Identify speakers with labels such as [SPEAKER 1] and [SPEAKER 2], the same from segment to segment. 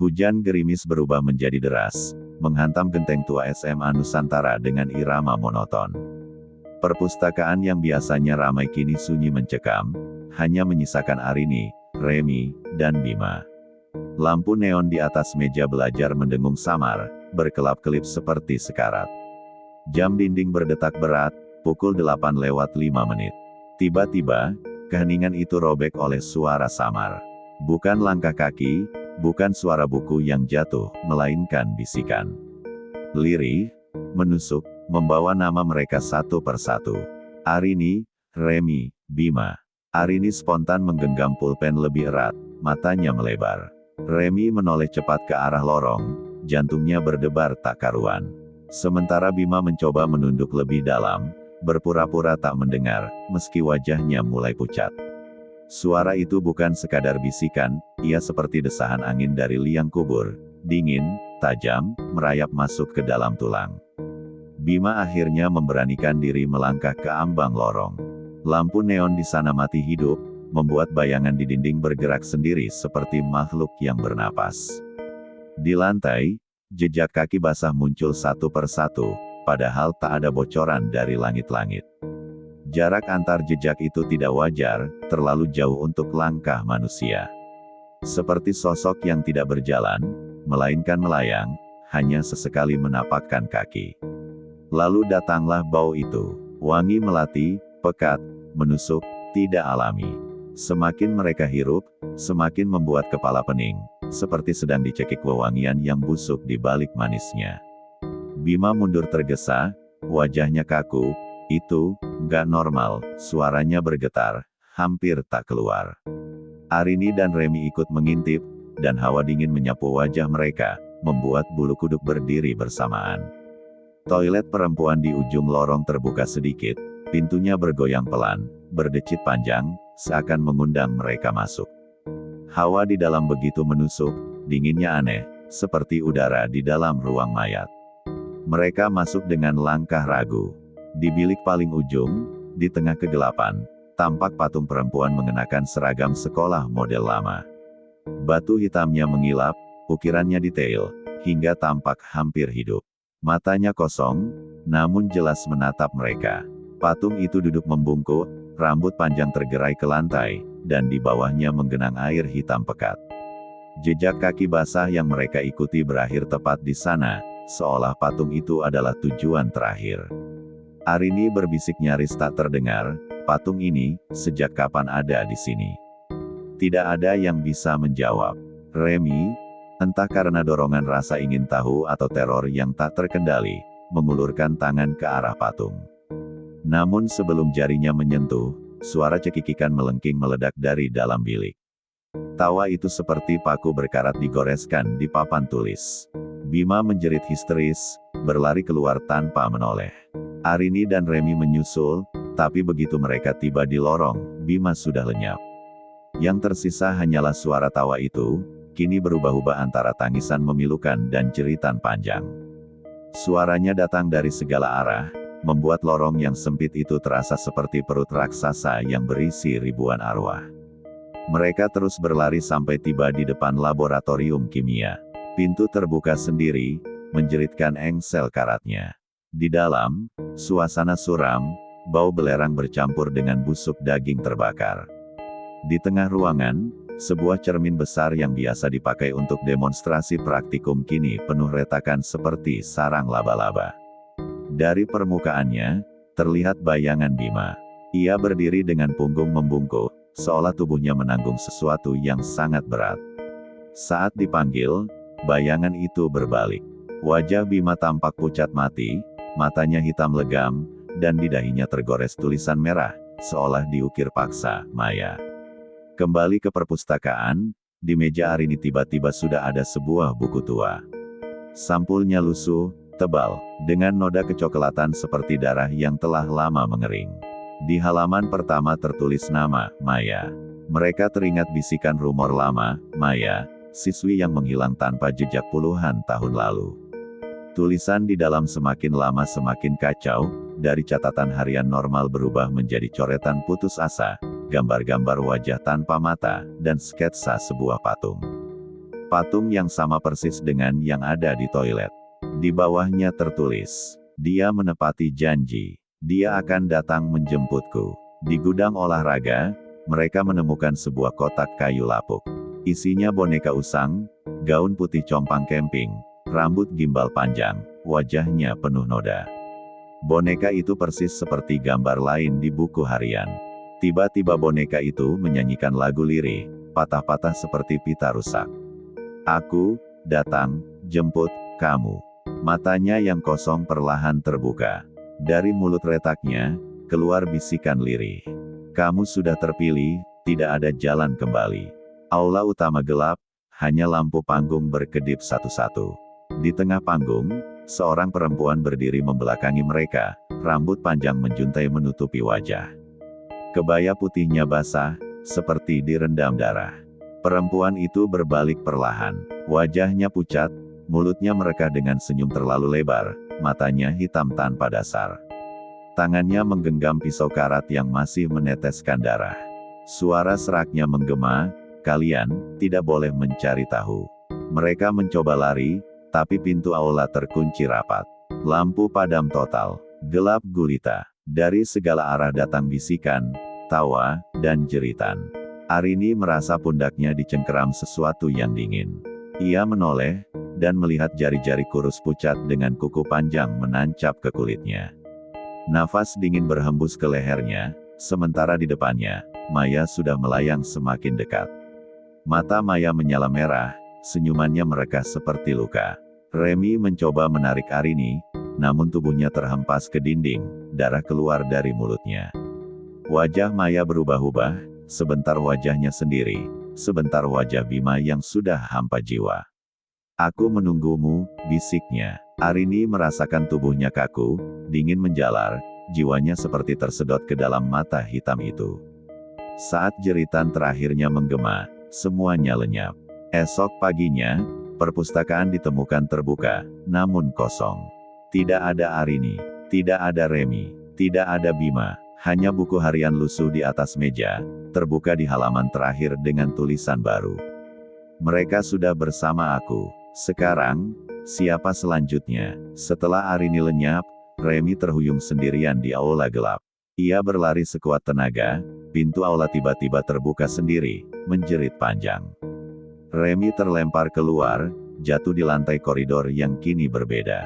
[SPEAKER 1] Hujan gerimis berubah menjadi deras, menghantam genteng tua SMA Nusantara dengan irama monoton. Perpustakaan yang biasanya ramai kini sunyi mencekam, hanya menyisakan Arini, Remi, dan Bima. Lampu neon di atas meja belajar mendengung samar, berkelap-kelip seperti sekarat. Jam dinding berdetak berat, pukul 8:05. Tiba-tiba, keheningan itu robek oleh suara samar. Bukan langkah kaki, bukan suara buku yang jatuh, melainkan bisikan lirih, menusuk, membawa nama mereka satu persatu. Arini, Remi, Bima. Arini spontan menggenggam pulpen lebih erat, matanya melebar. Remi menoleh cepat ke arah lorong, jantungnya berdebar tak karuan. Sementara Bima mencoba menunduk lebih dalam, berpura-pura tak mendengar, meski wajahnya mulai pucat. Suara itu bukan sekadar bisikan, ia seperti desahan angin dari liang kubur, dingin, tajam, merayap masuk ke dalam tulang. Bima akhirnya memberanikan diri melangkah ke ambang lorong. Lampu neon di sana mati hidup, membuat bayangan di dinding bergerak sendiri seperti makhluk yang bernapas. Di lantai, jejak kaki basah muncul satu persatu, padahal tak ada bocoran dari langit-langit. Jarak antar jejak itu tidak wajar, terlalu jauh untuk langkah manusia. Seperti sosok yang tidak berjalan, melainkan melayang, hanya sesekali menapakkan kaki. Lalu datanglah bau itu, wangi melati, pekat, menusuk, tidak alami. Semakin mereka hirup, semakin membuat kepala pening, seperti sedang dicekik wewangian yang busuk di balik manisnya. Bima mundur tergesa, wajahnya kaku. Itu, nggak normal, suaranya bergetar, hampir tak keluar. Arini dan Remi ikut mengintip, dan hawa dingin menyapu wajah mereka, membuat bulu kuduk berdiri bersamaan. Toilet perempuan di ujung lorong terbuka sedikit, pintunya bergoyang pelan, berdecit panjang, seakan mengundang mereka masuk. Hawa di dalam begitu menusuk, dinginnya aneh, seperti udara di dalam ruang mayat. Mereka masuk dengan langkah ragu. Di bilik paling ujung, di tengah kegelapan, tampak patung perempuan mengenakan seragam sekolah model lama. Batu hitamnya mengilap, ukirannya detail, hingga tampak hampir hidup. Matanya kosong, namun jelas menatap mereka. Patung itu duduk membungkuk, rambut panjang tergerai ke lantai, dan di bawahnya menggenang air hitam pekat. Jejak kaki basah yang mereka ikuti berakhir tepat di sana, seolah patung itu adalah tujuan terakhir. Arini berbisik nyaris tak terdengar, patung ini, sejak kapan ada di sini? Tidak ada yang bisa menjawab. Remi, entah karena dorongan rasa ingin tahu atau teror yang tak terkendali, mengulurkan tangan ke arah patung. Namun sebelum jarinya menyentuh, suara cekikikan melengking meledak dari dalam bilik. Tawa itu seperti paku berkarat digoreskan di papan tulis. Bima menjerit histeris, berlari keluar tanpa menoleh. Arini dan Remi menyusul, tapi begitu mereka tiba di lorong, Bima sudah lenyap. Yang tersisa hanyalah suara tawa itu, kini berubah-ubah antara tangisan memilukan dan jeritan panjang. Suaranya datang dari segala arah, membuat lorong yang sempit itu terasa seperti perut raksasa yang berisi ribuan arwah. Mereka terus berlari sampai tiba di depan laboratorium kimia. Pintu terbuka sendiri, menjeritkan engsel karatnya. Di dalam, suasana suram, bau belerang bercampur dengan busuk daging terbakar. Di tengah ruangan, sebuah cermin besar yang biasa dipakai untuk demonstrasi praktikum kini penuh retakan seperti sarang laba-laba. Dari permukaannya, terlihat bayangan Bima. Ia berdiri dengan punggung membungkuk, seolah tubuhnya menanggung sesuatu yang sangat berat. Saat dipanggil, bayangan itu berbalik. Wajah Bima tampak pucat mati, matanya hitam legam, dan di dahinya tergores tulisan merah, seolah diukir paksa, Maya. Kembali ke perpustakaan, di meja Arini tiba-tiba sudah ada sebuah buku tua. Sampulnya lusuh, tebal, dengan noda kecoklatan seperti darah yang telah lama mengering. Di halaman pertama tertulis nama, Maya. Mereka teringat bisikan rumor lama, Maya, siswi yang menghilang tanpa jejak puluhan tahun lalu. Tulisan di dalam semakin lama semakin kacau, dari catatan harian normal berubah menjadi coretan putus asa, gambar-gambar wajah tanpa mata, dan sketsa sebuah patung. Patung yang sama persis dengan yang ada di toilet. Di bawahnya tertulis, "Dia menepati janji. Dia akan datang menjemputku." Di gudang olahraga, mereka menemukan sebuah kotak kayu lapuk. Isinya boneka usang, gaun putih compang camping, rambut gimbal panjang, wajahnya penuh noda. Boneka itu persis seperti gambar lain di buku harian. Tiba-tiba boneka itu menyanyikan lagu lirih, patah-patah seperti pita rusak. "Aku datang jemput kamu." Matanya yang kosong perlahan terbuka. Dari mulut retaknya, keluar bisikan lirih. "Kamu sudah terpilih, tidak ada jalan kembali." Aula utama gelap, hanya lampu panggung berkedip satu-satu. Di tengah panggung, seorang perempuan berdiri membelakangi mereka, rambut panjang menjuntai menutupi wajah. Kebaya putihnya basah, seperti direndam darah. Perempuan itu berbalik perlahan. Wajahnya pucat, mulutnya merekah dengan senyum terlalu lebar, matanya hitam tanpa dasar. Tangannya menggenggam pisau karat yang masih meneteskan darah. Suara seraknya menggema, "Kalian tidak boleh mencari tahu." Mereka mencoba lari, tapi pintu aula terkunci rapat. Lampu padam total. Gelap gulita. Dari segala arah datang bisikan, tawa, dan jeritan. Arini merasa pundaknya dicengkeram sesuatu yang dingin. Ia menoleh, dan melihat jari-jari kurus pucat dengan kuku panjang menancap ke kulitnya. Nafas dingin berhembus ke lehernya, sementara di depannya, Maya sudah melayang semakin dekat. Mata Maya menyala merah, senyumannya merekah seperti luka. Remy mencoba menarik Arini, namun tubuhnya terhempas ke dinding, darah keluar dari mulutnya. Wajah Maya berubah-ubah, sebentar wajahnya sendiri, sebentar wajah Bima yang sudah hampa jiwa. "Aku menunggumu," bisiknya. Arini merasakan tubuhnya kaku, dingin menjalar, jiwanya seperti tersedot ke dalam mata hitam itu. Saat jeritan terakhirnya menggema, semuanya lenyap. Esok paginya, perpustakaan ditemukan terbuka, namun kosong. Tidak ada Arini, tidak ada Remy, tidak ada Bima, hanya buku harian lusuh di atas meja, terbuka di halaman terakhir dengan tulisan baru. "Mereka sudah bersama aku. Sekarang, siapa selanjutnya?" Setelah Arini lenyap, Remy terhuyung sendirian di aula gelap. Ia berlari sekuat tenaga, pintu aula tiba-tiba terbuka sendiri, menjerit panjang. Remy terlempar keluar, jatuh di lantai koridor yang kini berbeda.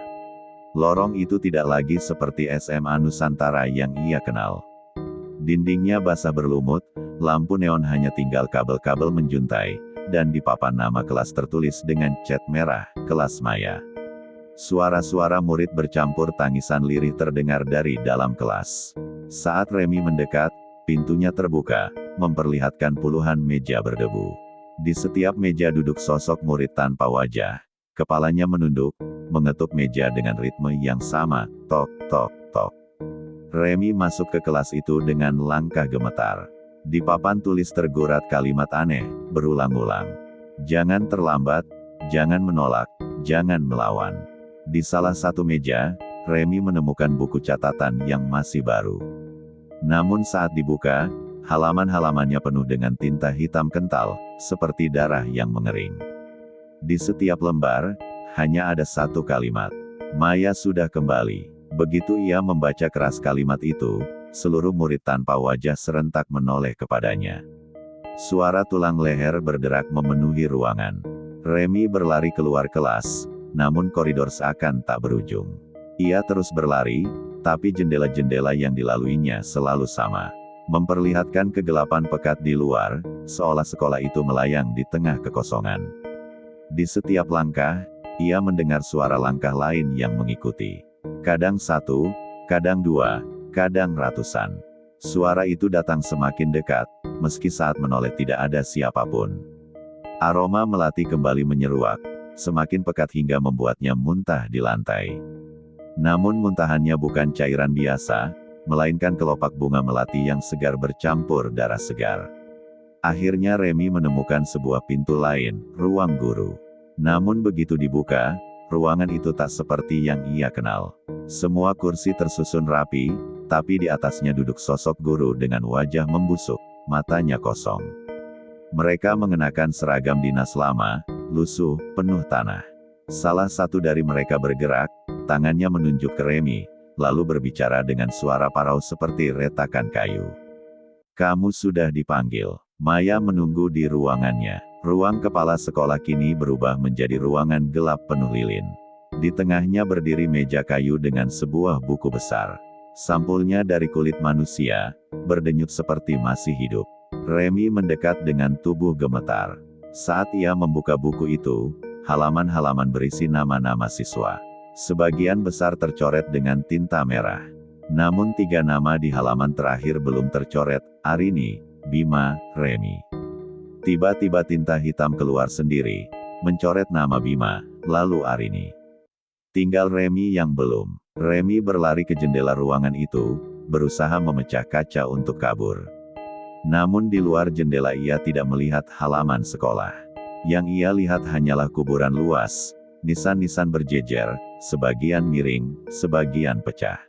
[SPEAKER 1] Lorong itu tidak lagi seperti SMA Nusantara yang ia kenal. Dindingnya basah berlumut, lampu neon hanya tinggal kabel-kabel menjuntai, dan di papan nama kelas tertulis dengan cat merah, "Kelas Maya." Suara-suara murid bercampur tangisan lirih terdengar dari dalam kelas. Saat Remy mendekat, pintunya terbuka, memperlihatkan puluhan meja berdebu. Di setiap meja duduk sosok murid tanpa wajah. Kepalanya menunduk, mengetuk meja dengan ritme yang sama, tok, tok, tok. Remy masuk ke kelas itu dengan langkah gemetar. Di papan tulis tergurat kalimat aneh, berulang-ulang. "Jangan terlambat, jangan menolak, jangan melawan." Di salah satu meja, Remy menemukan buku catatan yang masih baru. Namun saat dibuka, halaman-halamannya penuh dengan tinta hitam kental, seperti darah yang mengering. Di setiap lembar, hanya ada satu kalimat. "Maya sudah kembali." Begitu ia membaca keras kalimat itu, seluruh murid tanpa wajah serentak menoleh kepadanya. Suara tulang leher berderak memenuhi ruangan. Remy berlari keluar kelas, namun koridor seakan tak berujung. Ia terus berlari, tapi jendela-jendela yang dilaluinya selalu sama. Memperlihatkan kegelapan pekat di luar, seolah sekolah itu melayang di tengah kekosongan. Di setiap langkah, ia mendengar suara langkah lain yang mengikuti. Kadang satu, kadang dua, kadang ratusan. Suara itu datang semakin dekat, meski saat menoleh tidak ada siapapun. Aroma melati kembali menyeruak, semakin pekat hingga membuatnya muntah di lantai. Namun muntahannya bukan cairan biasa, melainkan kelopak bunga melati yang segar bercampur darah segar. Akhirnya Remy menemukan sebuah pintu lain, ruang guru. Namun begitu dibuka, ruangan itu tak seperti yang ia kenal. Semua kursi tersusun rapi, tapi di atasnya duduk sosok guru dengan wajah membusuk, matanya kosong. Mereka mengenakan seragam dinas lama, lusuh, penuh tanah. Salah satu dari mereka bergerak, tangannya menunjuk ke Remy, lalu berbicara dengan suara parau seperti retakan kayu. "Kamu sudah dipanggil." Maya menunggu di ruangannya. Ruang kepala sekolah kini berubah menjadi ruangan gelap penuh lilin. Di tengahnya berdiri meja kayu dengan sebuah buku besar. Sampulnya dari kulit manusia, berdenyut seperti masih hidup. Remy mendekat dengan tubuh gemetar. Saat ia membuka buku itu, halaman-halaman berisi nama-nama siswa. Sebagian besar tercoret dengan tinta merah. Namun 3 nama di halaman terakhir belum tercoret, Arini, Bima, Remy. Tiba-tiba tinta hitam keluar sendiri, mencoret nama Bima, lalu Arini. Tinggal Remy yang belum. Remy berlari ke jendela ruangan itu, berusaha memecah kaca untuk kabur. Namun di luar jendela ia tidak melihat halaman sekolah. Yang ia lihat hanyalah kuburan luas, nisan-nisan berjejer, sebagian miring, sebagian pecah.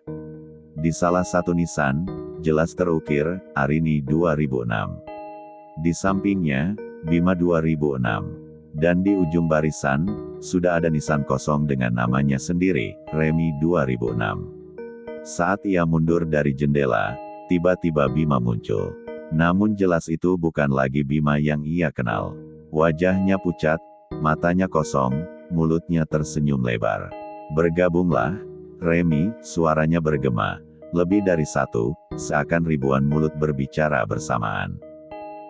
[SPEAKER 1] Di salah satu nisan, jelas terukir, Arini 2006. Di sampingnya, Bima 2006. Dan di ujung barisan, sudah ada nisan kosong dengan namanya sendiri, Remy 2006. Saat ia mundur dari jendela, tiba-tiba Bima muncul. Namun jelas itu bukan lagi Bima yang ia kenal. Wajahnya pucat, matanya kosong, mulutnya tersenyum lebar. "Bergabunglah, Remy," suaranya bergema. Lebih dari satu, seakan ribuan mulut berbicara bersamaan.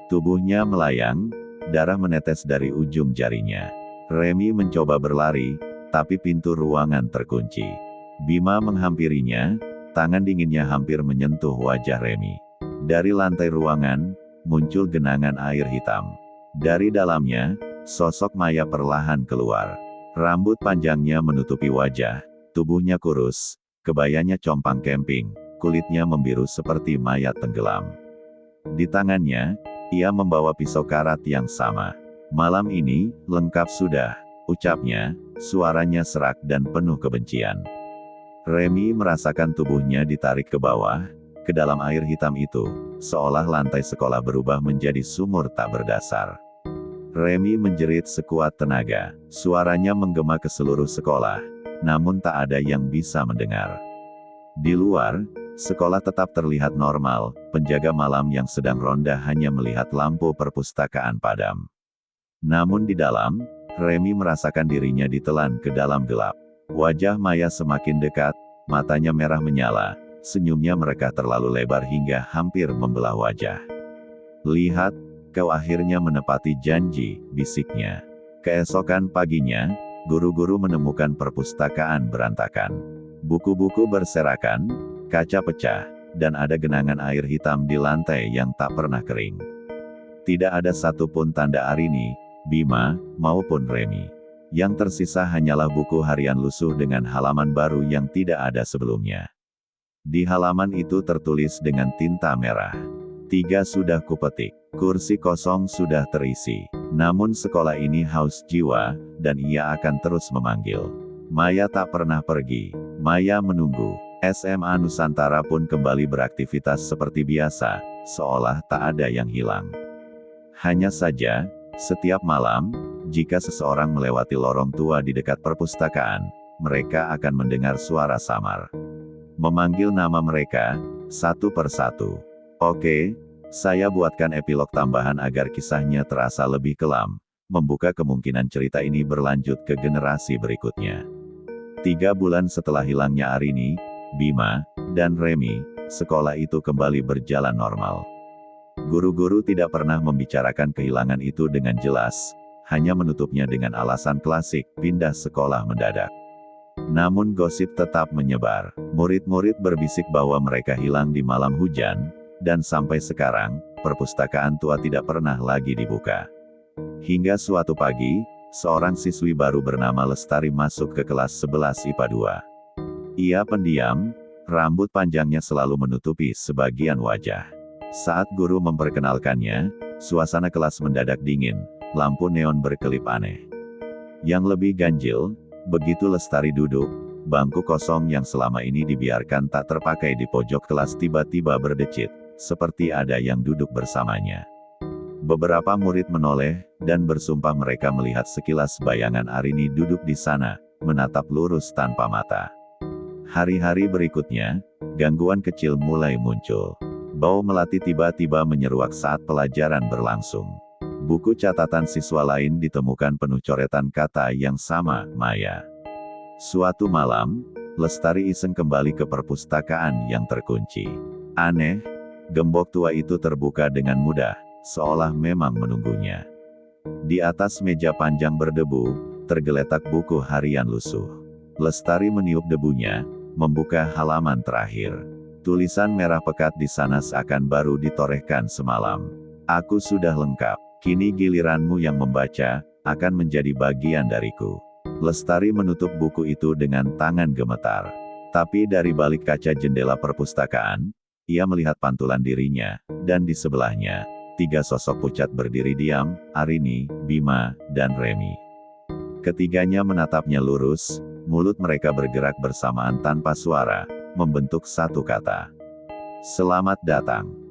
[SPEAKER 1] Tubuhnya melayang, darah menetes dari ujung jarinya. Remy mencoba berlari, tapi pintu ruangan terkunci. Bima menghampirinya, tangan dinginnya hampir menyentuh wajah Remy. Dari lantai ruangan, muncul genangan air hitam. Dari dalamnya, sosok Maya perlahan keluar. Rambut panjangnya menutupi wajah, tubuhnya kurus, kebayanya compang camping, kulitnya membiru seperti mayat tenggelam. Di tangannya, ia membawa pisau karat yang sama. "Malam ini, lengkap sudah," ucapnya, suaranya serak dan penuh kebencian. Remy merasakan tubuhnya ditarik ke bawah, ke dalam air hitam itu, seolah lantai sekolah berubah menjadi sumur tak berdasar. Remy menjerit sekuat tenaga, suaranya menggema ke seluruh sekolah, namun tak ada yang bisa mendengar. Di luar, sekolah tetap terlihat normal, penjaga malam yang sedang ronda hanya melihat lampu perpustakaan padam. Namun di dalam, Remy merasakan dirinya ditelan ke dalam gelap. Wajah Maya semakin dekat, matanya merah menyala, senyumnya mereka terlalu lebar hingga hampir membelah wajah. "Lihat, kau akhirnya menepati janji," bisiknya. Keesokan paginya, guru-guru menemukan perpustakaan berantakan. Buku-buku berserakan, kaca pecah, dan ada genangan air hitam di lantai yang tak pernah kering. Tidak ada satupun tanda Arini, Bima, maupun Remy. Yang tersisa hanyalah buku harian lusuh dengan halaman baru yang tidak ada sebelumnya. Di halaman itu tertulis dengan tinta merah. 3 sudah kupetik, kursi kosong sudah terisi. Namun sekolah ini haus jiwa, dan ia akan terus memanggil. Maya tak pernah pergi. Maya menunggu. SMA Nusantara pun kembali beraktivitas seperti biasa, seolah tak ada yang hilang. Hanya saja, setiap malam, jika seseorang melewati lorong tua di dekat perpustakaan, mereka akan mendengar suara samar. Memanggil nama mereka, satu persatu. Oke, saya buatkan epilog tambahan agar kisahnya terasa lebih kelam, membuka kemungkinan cerita ini berlanjut ke generasi berikutnya. 3 bulan setelah hilangnya Arini, Bima, dan Remy, sekolah itu kembali berjalan normal. Guru-guru tidak pernah membicarakan kehilangan itu dengan jelas, hanya menutupnya dengan alasan klasik, pindah sekolah mendadak. Namun gosip tetap menyebar. Murid-murid berbisik bahwa mereka hilang di malam hujan, dan sampai sekarang, perpustakaan tua tidak pernah lagi dibuka. Hingga suatu pagi, seorang siswi baru bernama Lestari masuk ke kelas 11 IPA 2. Ia pendiam, rambut panjangnya selalu menutupi sebagian wajah. Saat guru memperkenalkannya, suasana kelas mendadak dingin, lampu neon berkelip aneh. Yang lebih ganjil, begitu Lestari duduk, bangku kosong yang selama ini dibiarkan tak terpakai di pojok kelas tiba-tiba berdecit, seperti ada yang duduk bersamanya. Beberapa murid menoleh, dan bersumpah mereka melihat sekilas bayangan Arini duduk di sana, menatap lurus tanpa mata. Hari-hari berikutnya, gangguan kecil mulai muncul. Bau melati tiba-tiba menyeruak saat pelajaran berlangsung. Buku catatan siswa lain ditemukan penuh coretan kata yang sama, Maya. Suatu malam, Lestari iseng kembali ke perpustakaan yang terkunci. Aneh, gembok tua itu terbuka dengan mudah, seolah memang menunggunya. Di atas meja panjang berdebu, tergeletak buku harian lusuh. Lestari meniup debunya, membuka halaman terakhir. Tulisan merah pekat di sana seakan baru ditorehkan semalam. Aku sudah lengkap, kini giliranmu yang membaca, akan menjadi bagian dariku. Lestari menutup buku itu dengan tangan gemetar. Tapi dari balik kaca jendela perpustakaan, ia melihat pantulan dirinya, dan di sebelahnya, 3 sosok pucat berdiri diam, Arini, Bima, dan Remi. Ketiganya menatapnya lurus, mulut mereka bergerak bersamaan tanpa suara, membentuk satu kata. Selamat datang.